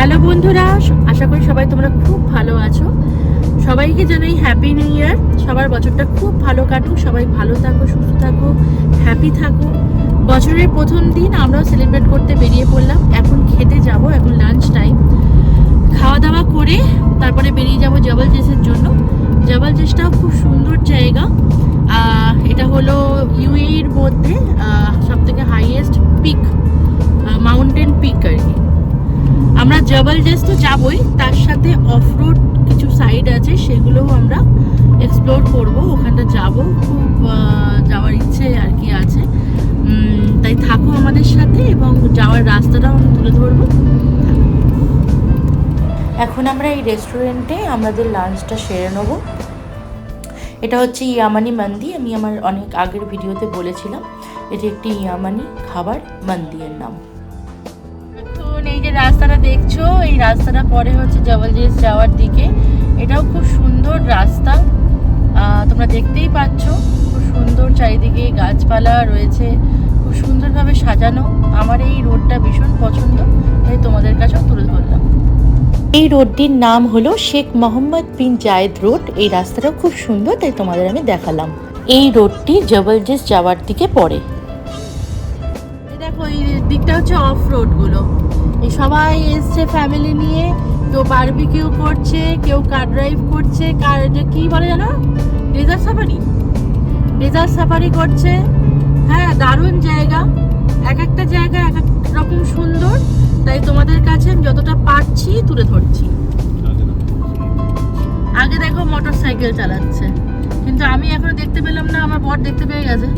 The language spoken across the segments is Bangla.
হ্যালো বন্ধুরা, আশা করি সবাই তোমরা খুব ভালো আছো। সবাইকে জানাই হ্যাপি নিউ ইয়ার। সবার বছরটা খুব ভালো কাটুক, সবাই ভালো থাকো, সুস্থ থাকো, হ্যাপি থাকো। বছরের প্রথম দিন আমরাও সেলিব্রেট করতে বেরিয়ে পড়লাম। এখন খেতে যাব, এখন লাঞ্চ টাইম। খাওয়া দাওয়া করে তারপরে বেরিয়ে যাব জবল জেসের জন্য। জবল জেসটাও খুব সুন্দর জায়গা। এটা হলো ইউএইর মধ্যে সবথেকে হাইয়েস্ট পিক, মাউন্টেন পিক আর কি। আমরা জবল জেস তো যাবই, তার সাথে অফরোড কিছু সাইড আছে, সেগুলোও আমরা এক্সপ্লোর করব। ওখানটা যাব, খুব যাওয়ার ইচ্ছে আর কি আছে। তাই থাকো আমাদের সাথে এবং যাওয়ার রাস্তাটাও আমি তুলে ধরবো। এখন আমরা এই রেস্টুরেন্টে আমাদের লাঞ্চটা সেরে নেব। এটা হচ্ছে ইয়ামানি মান্দি। আমি আমার অনেক আগের ভিডিওতে বলেছিলাম এটি একটি ইয়ামানি খাবার, মান্দিয়ের নাম। এখন এই যে রাস্তাটা দেখছো, এই রাস্তাটা পরে হচ্ছে জবল জেস যাওয়ার দিকে। এটাও খুব সুন্দর রাস্তা, তোমরা দেখতেই পাচ্ছ। খুব সুন্দর, চারিদিকে গাছপালা রয়েছে, খুব সুন্দরভাবে সাজানো। আমার এই রোডটা ভীষণ পছন্দ, তাই তোমাদের কাছেও তুলে ধরলাম। এই রোডটির নাম হলো শেখ মোহাম্মদ বিন জায়েদ রোড। এই রাস্তাটাও খুব সুন্দর, তাই তোমাদের আমি দেখালাম। এই রোডটি জবল জেস যাওয়ার দিকে পড়ে। দেখো এই দিকটা হচ্ছে অফ রোড গুলো। এই সবাই এসছে ফ্যামিলি নিয়ে, কেউ বারবিকিউ করছে, কেউ কার ড্রাইভ করছে, কার কি বলে জানো, ডেজার্ট সাফারি। ডেজার্ট সাফারি করছে। হ্যাঁ, দারুণ জায়গা। এক একটা জায়গা এক এক রকম সুন্দর, তাই তোমাদের কাছে আমি যতটা পারছি তুলে ধরছি। আগে দেখো মোটর সাইকেল চালাচ্ছে, কিন্তু আমি এখনো দেখতে পেলাম না। আমার বর দেখতে পেয়ে গেছে।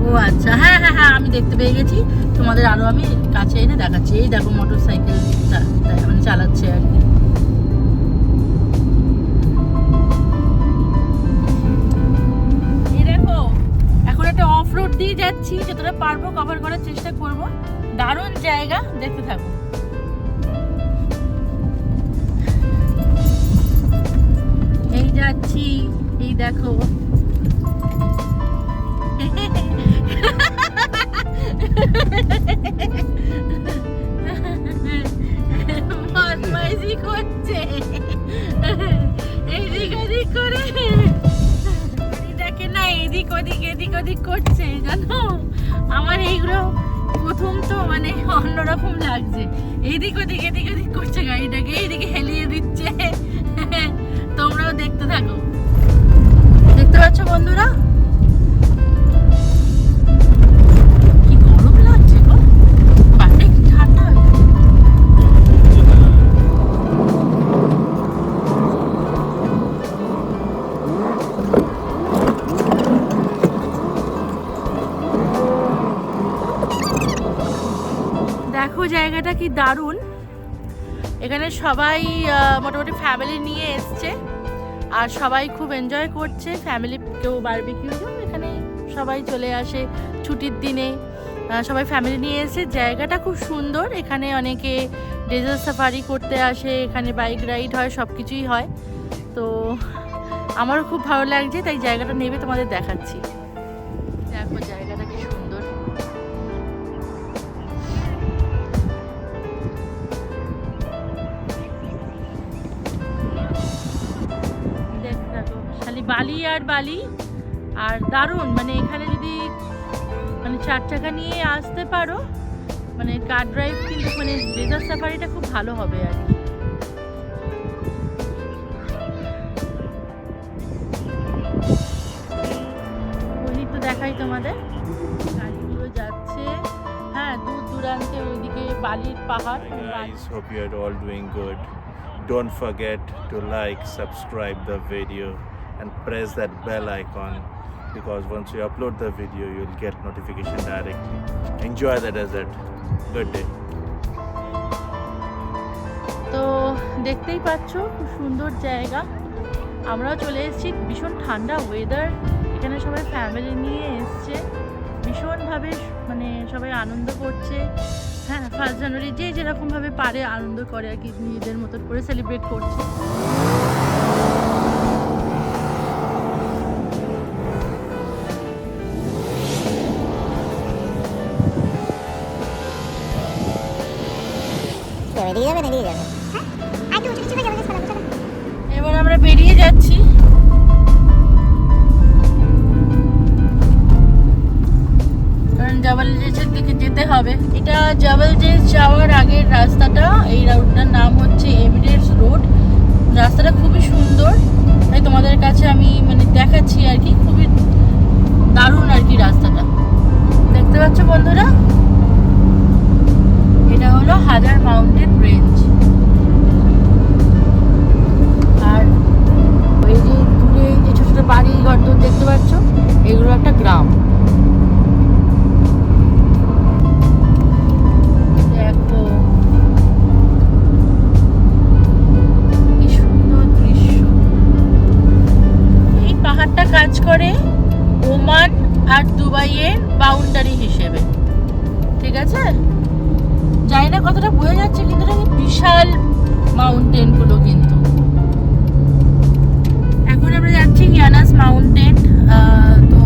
ও আচ্ছা, হ্যাঁ হ্যাঁ হ্যাঁ, আমি দেখতে পেয়ে গেছি। তোমাদের আরো আমি কাছে এনে দেখাচ্ছি। এই দেখো মোটর সাইকেল মানে চালাচ্ছে আর কি। এই দেখো, এখন একটা অফ রোড দিয়ে যাচ্ছি, যতটা পারবো কভার করার চেষ্টা করব। দারুণ জায়গা, দেখতে থাকো। এই যাচ্ছি, এই দেখো। বদমাইশি করছে এদিক ওদিক করে, দেখে না, এদিক ওদিক করছে জানো। আমার এইগুলো প্রথম তো মানে অন্যরকম লাগছে। এদিক ওদিক করছে গাড়িটাকে, এইদিকে হেলিয়ে দিচ্ছে। তোমরাও দেখতে থাকো। দেখতে পাচ্ছ বন্ধুরা, কি গরম লাগছে গো, বাড়িটা কি ঠান্ডা হয়ে গেছে। দেখো জায়গাটা কি দারুণ। এখানে সবাই মোটামুটি ফ্যামিলি নিয়ে এসছে, আর সবাই খুব এনজয় করছে। ফ্যামিলি কেউ বারবিকিউ, এখানে সবাই চলে আসে ছুটির দিনে। সবাই ফ্যামিলি নিয়ে এসে। জায়গাটা খুব সুন্দর। এখানে অনেকে ডেজার্ট সাফারি করতে আসে, এখানে বাইক রাইড হয়, সব কিছুই হয়। তো আমারও খুব ভালো লাগছে, তাই জায়গাটা নেবে তোমাদের দেখাচ্ছি। দেখো জায়গাটা কি সুন্দর। খালি বালি আর বালি, আর দারুণ। মানে এখানে যদি মানে 4 চাকা নিয়ে আসতে পারো, মানে কার ড্রাইভ, কিন্তু মানে ডেজার্ট সাফারিটা খুব ভালো হবে আর কি। ওই তো দেখাই তোমাদের, গাড়িগুলো যাচ্ছে। হ্যাঁ, দূর দূরান্তে ওইদিকে বালির পাহাড়। Hope you are all doing good. Don't forget to like, subscribe the video and press that bell icon, because once you upload the video you'll get notification directly. Enjoy the desert. Good day. তো দেখতেই পাচ্ছ খুব সুন্দর জায়গা। আমরাও চলে এসেছি। ভীষণ ঠান্ডা ওয়েদার, এখানে সবাই ফ্যামিলি নিয়ে এসছে। ভীষণভাবে মানে সবাই আনন্দ করছে। হ্যাঁ, 1 জানুয়ারি যে যেরকমভাবে পারে আনন্দ করে আর কি, নিজেদের মতো করে সেলিব্রেট করছে। এদিকে যাবেন এদিকে যাবেন হ্যাঁ আর একটু উঁচু নিচু হয়ে যাবে চলো। এবার আমরা বেরিয়ে যাচ্ছি। কারণ জবলজেসের দিকে যেতে হবে। এটা জবলজেস যাওয়ার আগের রাস্তাটা, এই রোডটার নাম হচ্ছে এমিরেটস রোড। রাস্তাটা খুবই সুন্দর, তাই তোমাদের কাছে আমি মানে দেখাচ্ছি আর কি। খুবই দারুণ আর কি রাস্তাটা, দেখতে পাচ্ছ বন্ধুরা। এটা হলো হাজার মাউন্টেন রেঞ্জ। আর এই যে দূরে যে ছোট ছোট বাড়ি ঘর দেখতে পাচ্ছ, এগুলো একটা গ্রাম। দেখো কি সুন্দর দৃশ্য। এই পাহাড়টা কাজ করে ওমান আর দুবাইয়ের বাউন্ডারি হিসেবে, ঠিক আছে। জানি না কতটা বোঝা যাচ্ছে, কিন্তু এটা বিশাল মাউন্টেন গুলো। কিন্তু এখন আমরা যাচ্ছি ইয়ানাস মাউন্টেন। তো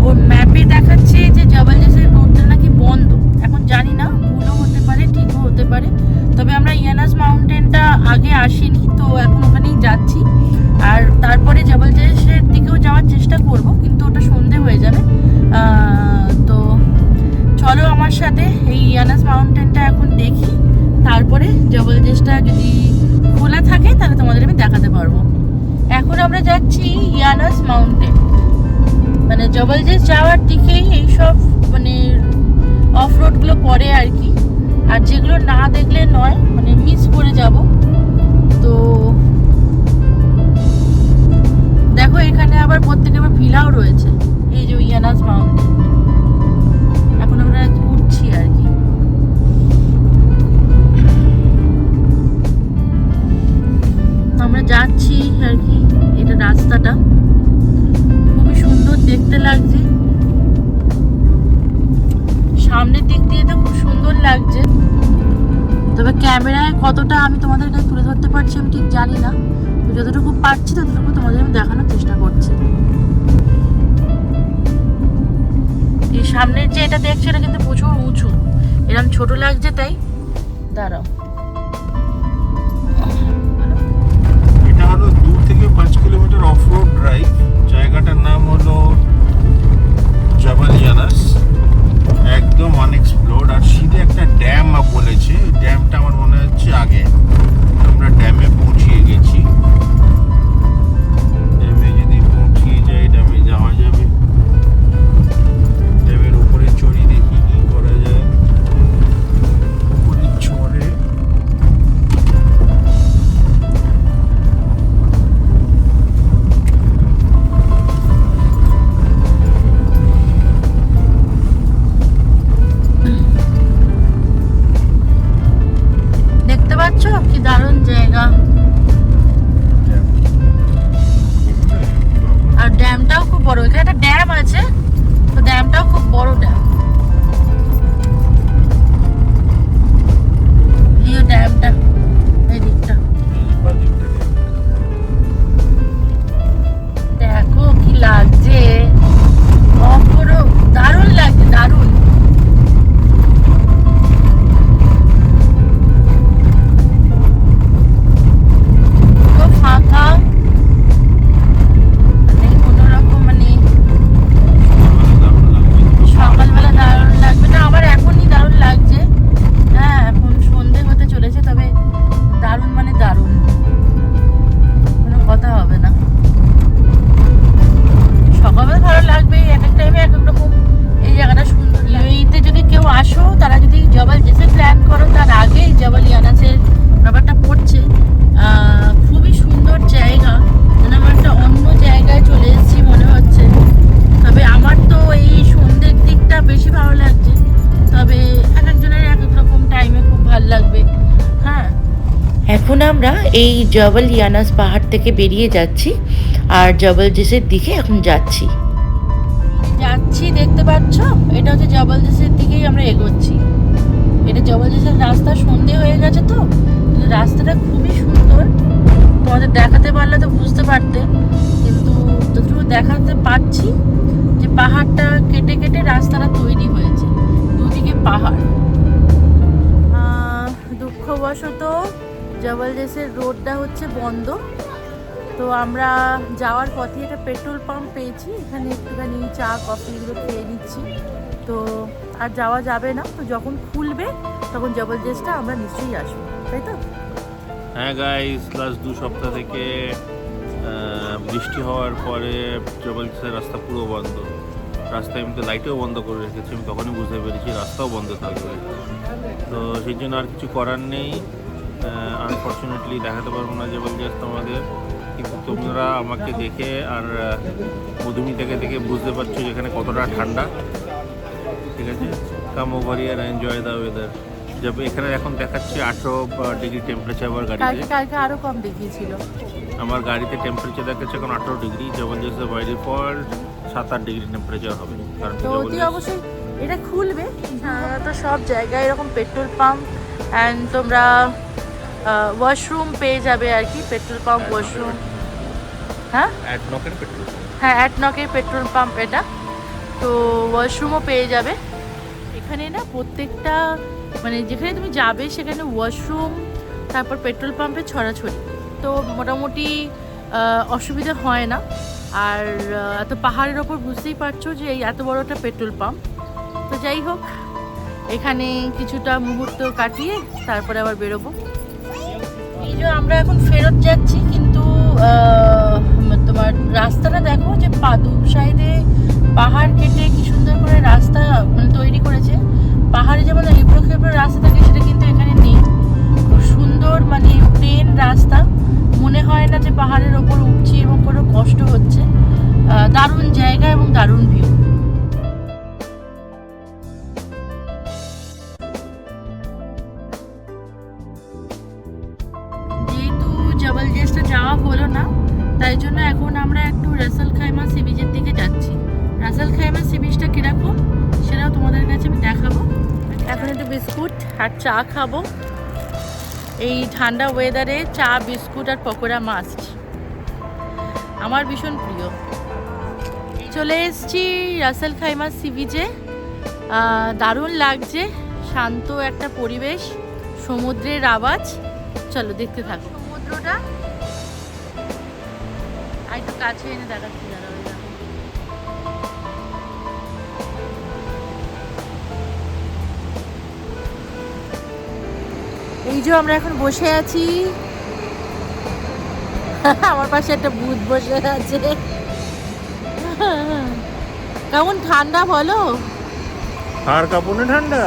ওর ম্যাপে দেখাচ্ছে যে জবলজেসের রোডটা নাকি বন্ধ। এখন জানি না, ভুলও হতে পারে ঠিকও হতে পারে। তবে আমরা ইয়ানাস মাউন্টেনটা আগে আসিনি, তো এখন ওখানেই যাচ্ছি। আর তারপরে জবলজেসের দিকেও যাওয়ার চেষ্টা করব, কিন্তু ওটা সন্ধে হয়ে যাবে। তো চলো আমার সাথে এই ইয়ানাস মাউন্টেনটা এখন দেখি, তারপরে জবলজেসটা যদি খোলা থাকে তাহলে তোমাদের আমি দেখাতে পারবো। এখন আমরা যাচ্ছি ইয়ানাস মাউন্টেন, মানে জবলজেস যাওয়ার দিকেই এইসব মানে অফ রোডগুলো পড়ে আর কি। আর যেগুলো না দেখলে নয়, মানে মিস করে যাব। তো দেখো এখানে আবার প্রত্যেকে আবার ভিলাও রয়েছে। এই যে ইয়ানাস মাউন্টেন, এখন আমরা উঠছি আর কি। আমরা যাচ্ছি আর কি। এটা রাস্তাটা খুবই সুন্দর দেখতে লাগছে, সামনের দিক দিয়ে তো খুব সুন্দর লাগছে। তবে ক্যামেরায় কতটা আমি তোমাদের কাছে তুলে ধরতে পারছি আমি ঠিক জানি না। যতটুকু পারছি ততটুকু তোমাদের আমি দেখানোর চেষ্টা করছি। এই সামনের যে এটা দেখছো, এটা কিন্তু প্রচুর উঁচু। এরকম ছোট লাগছে তাই। দাঁড়াও, এটা হলো 2 থেকে 5 কিলোমিটার অফ রোড ড্রাইভ। জায়গাটার নাম হলো জবল ইয়ানাস, একদম আনএক্সপ্লোর্ড। আর সিধে একটা ড্যাম বলেছে, ড্যামটা আমার মনে হচ্ছে আগে। আমরা ড্যামে পৌঁছিয়ে গেছি। ড্যামে যদি পৌঁছিয়ে যাই, ড্যামে যাওয়া যাবে। ড্যামের উপরে চড়ি, দেখি কি করা যায়। উপরে চড়ে দেখতে পাচ্ছ কি দারুণ জায়গা। আর ড্যামটাও খুব বড়। এখানে একটা ড্যাম আছে, তো ড্যামটাও খুব বড় ড্যাম। এই ড্যামটা, এই দিকটা দেখো কি লাগছে, অপরূপ, দারুণ লাগছে, দারুণ। পুরো ফাঁকা, মানে কোনোরকম মানে সকালবেলা দারুণ লাগবে না, আমার এখনই দারুণ লাগছে। হ্যাঁ, এখন সন্ধে হতে চলেছে, তবে দারুণ মানে দারুণ, কোনো কথা হবে না। সকালবেলা ভালো লাগবে, এক এক টাইমে এক এক রকম। এই জায়গাটা সুন্দর। ইউএইতে যদি কেউ আসো, তারা যদি জবলজেসে প্ল্যান করো, তার আগে জবল ইয়ানাসের ব্যাপারটা পড়ছে। খুবই সুন্দর জায়গা, যেন আমার একটা অন্য জায়গায় চলে এসেছি মনে হচ্ছে। তবে আমার তো এই সন্ধ্যের দিকটা বেশি ভালো লাগছে, তবে এক একজনের এক এক রকম টাইমে খুব ভালো লাগবে। হ্যাঁ, এখন আমরা এই জবল ইয়ানাস পাহাড় থেকে বেরিয়ে যাচ্ছি আর জবলজেসের দিকে এখন যাচ্ছি। দেখতে পাচ্ছ, এটা হচ্ছে জবলজেসের দিকেই আমরা এগোচ্ছি। এটা জবলজেসের রাস্তা, সন্ধে হয়ে গেছে তো, কিন্তু রাস্তাটা খুবই সুন্দর। তোমাদের দেখাতে পারলে তো বুঝতে পারতে, কিন্তু যতটুকু দেখাতে পারছি যে পাহাড়টা কেটে কেটে রাস্তাটা তৈরি হয়েছে, দুদিকে পাহাড়। দুঃখ দুঃখবশত জবলজেসের রোডটা হচ্ছে বন্ধ। তো আমরা যাওয়ার পথে একটা পেট্রোল পাম্প পেয়েছি, এখানে একটুখানি চা কফি এগুলো খেয়ে নিচ্ছি। তো আর যাওয়া যাবে না, তো যখন খুলবে তখন জবলজেসটা আমরা নিশ্চয়ই আসবো, তাই তো? হ্যাঁ গাইস, লাস্ট 2 সপ্তাহ থেকে বৃষ্টি হওয়ার পরে জবলজেসের রাস্তা পুরো বন্ধ। রাস্তা এমনিতে লাইটেও বন্ধ করে রেখেছি, আমি তখনই বুঝতে পেরেছি রাস্তাও বন্ধ থাকবে। তো সেই জন্য আর কিছু করার নেই, আনফর্চুনেটলি দেখাতে পারবো না জবলজেস তোমাদের। কিন্তু তোমরা আমাকে দেখে আর মধুমিতাকে দেখে বুঝতে পারছো যে এখানে কতটা ঠান্ডা। ঠিক আছে, come over here enjoy the weather. যাবে এখানে এখন দেখাচ্ছে 18 ডিগ্রি টেম্পারেচার আমার গাড়িতে। কালকে আরো কম দেখিয়েছিল। আমার গাড়িতে টেম্পারেচার দেখাচ্ছে এখন 18 ডিগ্রি। জবলজেসে বাই ডিফল্ট 7-8 ডিগ্রি টেম্পারেচার হবে। কারণ তো অতি অবশ্যই এটা খুলবে। তো সব জায়গায় এরকম পেট্রোল পাম্প অ্যান্ড তোমরা ওয়াশরুম পেয়ে যাবে আর কি, পেট্রোল পাম্প ওয়াশরুম। হ্যাঁ অ্যাডনকের পেট্রোল, হ্যাঁ অ্যাডনকের পেট্রোল পাম্প এটা। তো ওয়াশরুমও পেয়ে যাবে এখানে না, প্রত্যেকটা মানে যেখানে তুমি যাবে সেখানে ওয়াশরুম, তারপর পেট্রোল পাম্পে ছড়াছড়ি। তো মোটামুটি অসুবিধা হয় না। আর এত পাহাড়ের ওপর বুঝতেই পারছো যে এই এত বড় একটা পেট্রোল পাম্প। তো যাই হোক, এখানে কিছুটা মুহূর্ত কাটিয়ে তারপরে আবার বেরোবো। এই যে আমরা এখন ফেরত যাচ্ছি, কিন্তু তোমার রাস্তাটা দেখো যে দু সাইডে পাহাড় কেটে কি সুন্দর করে রাস্তা মানে তৈরি করেছে। পাহাড়ে যেমন এবড়ো খেবড়ো রাস্তা থাকে সেটা কিন্তু এখানে নেই। খুব সুন্দর মানে প্লেন রাস্তা, মনে হয় না যে পাহাড়ের ওপর উঠছি এবং কোনো কষ্ট হচ্ছে। দারুণ জায়গা এবং দারুণ ভিউ। যেহেতু জবলজেসটা যাওয়া হলো না, তাই জন্য এখন আমরা একটু রাসেল খাইমা সি বিচের দিকে যাচ্ছি। রাসেল খাইমা সি বিচটা কীরকম সেটাও তোমাদের কাছে আমি দেখাবো। এখন একটু বিস্কুট আর চা খাবো। এই ঠান্ডা ওয়েদারে চা বিস্কুট আর পকোড়া মাস্ট, আমার ভীষণ প্রিয়। চলে এসেছি রাসেল খাইমা সি বিচে। দারুণ লাগছে, শান্ত একটা পরিবেশ, সমুদ্রের আওয়াজ। চলো দেখতে থাকো সমুদ্রটা। আর একটু কাছে এনে দেখাচ্ছি দাঁড়াও। এই যে আমরা এখন বসে আছি, আমার পাশে একটা ভূত বসে আছে। কেমন ঠান্ডা বলো? হাড় কাঁপুনে ঠান্ডা,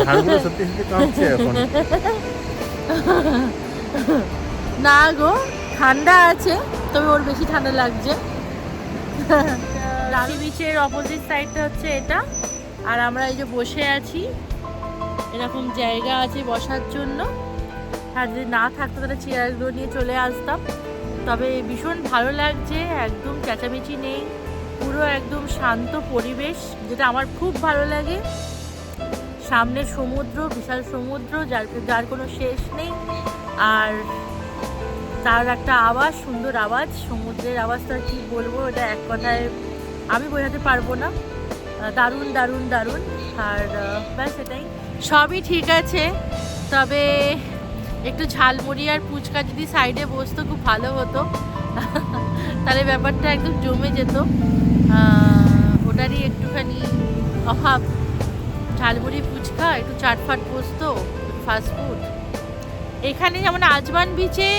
হাড়গুলো সত্যি সত্যি কাঁপছে এখন। না গো, ঠান্ডা আছে, তবে ওর বেশি ঠান্ডা লাগছে। সি বিচের অপোজিট সাইডটা হচ্ছে এটা, আর আমরা এই যে বসে আছি। এরকম জায়গা আছে বসার জন্য, আর যদি না থাকতো তাহলে চেয়ারগুলো নিয়ে চলে আসতাম। তবে ভীষণ ভালো লাগছে, একদম চেঁচামেচি নেই, পুরো একদম শান্ত পরিবেশ, যেটা আমার খুব ভালো লাগে। সামনে সমুদ্র, বিশাল সমুদ্র, যার কোনো শেষ নেই। আর তার একটা আওয়াজ, সুন্দর আওয়াজ, সমুদ্রের আওয়াজটা কি বলবো, এটা এক কথায় আমি বোঝাতে পারবো না। দারুণ দারুণ দারুণ। আর ব্যাস এটাই, সবই ঠিক আছে। তবে একটু ঝালমুড়ি আর ফুচকা যদি সাইডে বসতো খুব ভালো হতো, তাহলে ব্যাপারটা একদম জমে যেত। ওটারই একটুখানি অভাব। ঝালমুড়ি ফুচকা, একটু চাটফাট বসতো, ফাস্টফুড। এখানে যেমন আজমান বিচে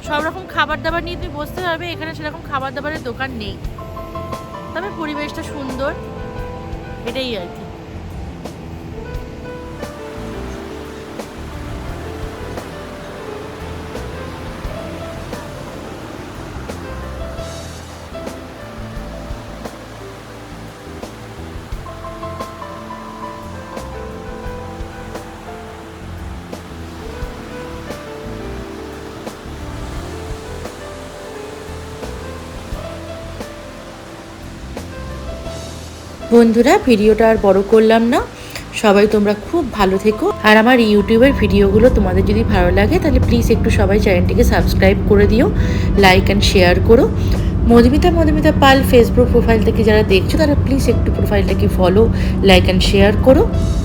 সব রকম খাবার দাবার নিয়ে তুমি বসতে পারবে, এখানে সেরকম খাবার দাবারের দোকান নেই। তবে পরিবেশটা সুন্দর, এটাই আর কি। বন্ধুরা, ভিডিওটা আর বড় করলাম না, সবাই তোমরা খুব ভালো থেকো। আর আমার ইউটিউবের ভিডিওগুলো তোমাদের যদি ভালো লাগে তাহলে প্লিজ একটু সবাই চ্যানেলটিকে সাবস্ক্রাইব করে দিও, লাইক অ্যান্ড শেয়ার করো। মধুমিতা পাল ফেসবুক প্রোফাইল থেকে যারা দেখছো তারা প্লিজ একটু প্রোফাইলটাকে ফলো, লাইক অ্যান্ড শেয়ার করো।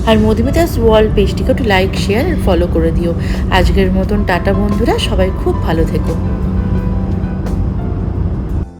আর মধুমিতাস ওয়ার্ল্ড পেজটিকে একটু লাইক, শেয়ার আর ফলো করে দিও। আজকের মতন টাটা বন্ধুরা, সবাই খুব ভালো থেকো।